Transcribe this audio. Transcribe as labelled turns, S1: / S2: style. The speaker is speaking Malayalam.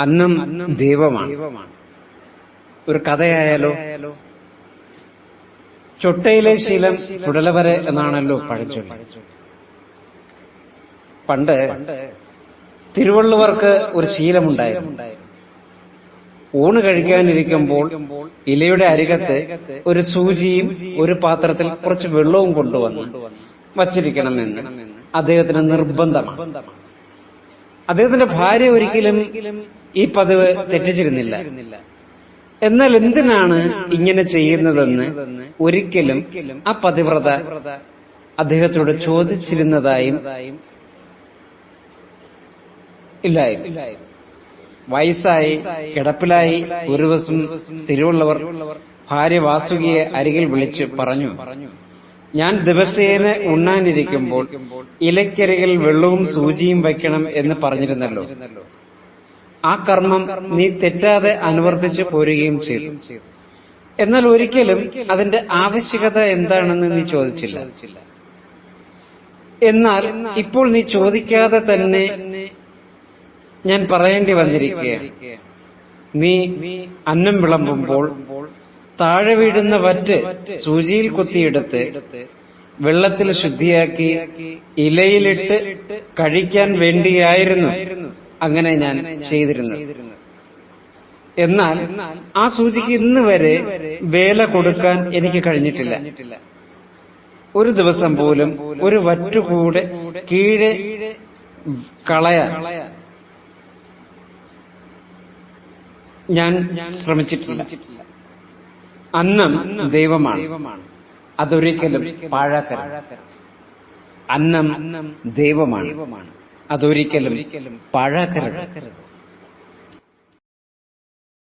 S1: അന്നം ദൈവമാണ്. ഒരു കഥയായാലോ? ചൊട്ടയിലെ ശീലം ചുടലവരെ എന്നാണല്ലോ പഴഞ്ചൊല്ല്. പണ്ട് തിരുവള്ളുവർക്ക് ഒരു ശീലമുണ്ടായിരുന്നു. ഊണ് കഴിക്കാനിരിക്കുമ്പോൾ ഇലയുടെ അരികത്ത് ഒരു സൂചിയും ഒരു പാത്രത്തിൽ കുറച്ച് വെള്ളവും കൊണ്ടുവന്ന് വച്ചിരിക്കണമെന്ന് അദ്ദേഹത്തിന് നിർബന്ധമാണ്. അദ്ദേഹത്തിന്റെ ഭാര്യ ഒരിക്കലും ഈ പതിവ് തെറ്റിച്ചിരുന്നില്ല. എന്നാൽ എന്തിനാണ് ഇങ്ങനെ ചെയ്യുന്നതെന്ന് ഒരിക്കലും ആ പതിവ്രത അദ്ദേഹത്തോട് ചോദിച്ചിരുന്നതായും ഇല്ലായിരുന്നു. വയസ്സായി കിടപ്പിലായി ഒരു ദിവസം തിരുവള്ളുവർ ഭാര്യ വാസുകിയെ അരികിൽ വിളിച്ച് പറഞ്ഞു, ഞാൻ ദിവസേന ഉണ്ണാനിരിക്കുമ്പോൾ ഇലക്കരികിൽ വെള്ളവും സൂചിയും വയ്ക്കണം എന്ന് പറഞ്ഞിരുന്നല്ലോ. ആ കർമ്മം നീ തെറ്റാതെ അനുവർത്തിച്ചു പോരുകയും ചെയ്തു. എന്നാൽ ഒരിക്കലും അതിന്റെ ആവശ്യകത എന്താണെന്ന് നീ ചോദിച്ചില്ല. എന്നാൽ ഇപ്പോൾ നീ ചോദിക്കാതെ തന്നെ ഞാൻ പറയേണ്ടി വന്നിരിക്കുകയാണ്. നീ അന്നം വിളമ്പുമ്പോൾ താഴെ വീഴുന്ന വറ്റ് സൂചിയിൽ കുത്തിയെടുത്ത് വെള്ളത്തിൽ ശുദ്ധിയാക്കി ഇലയിലിട്ട് കഴിക്കാൻ വേണ്ടിയായിരുന്നു അങ്ങനെ ഞാൻ ചെയ്തിരുന്നത്. എന്നാൽ ആ സൂചിക്ക് ഇന്ന് വരെ വേല കൊടുക്കാൻ എനിക്ക് കഴിഞ്ഞിട്ടില്ല. ഒരു ദിവസം പോലും ഒരു വറ്റുകൂടെ കീഴെ കളയാൻ ഞാൻ ശ്രമിച്ചിട്ടില്ല. അന്നം ദൈവമാണ്, അതൊരിക്കലും പാഴാക്കരുത്. അന്നം ദൈവമാണ്, അതൊരിക്കലും പാഴാക്കരുത്.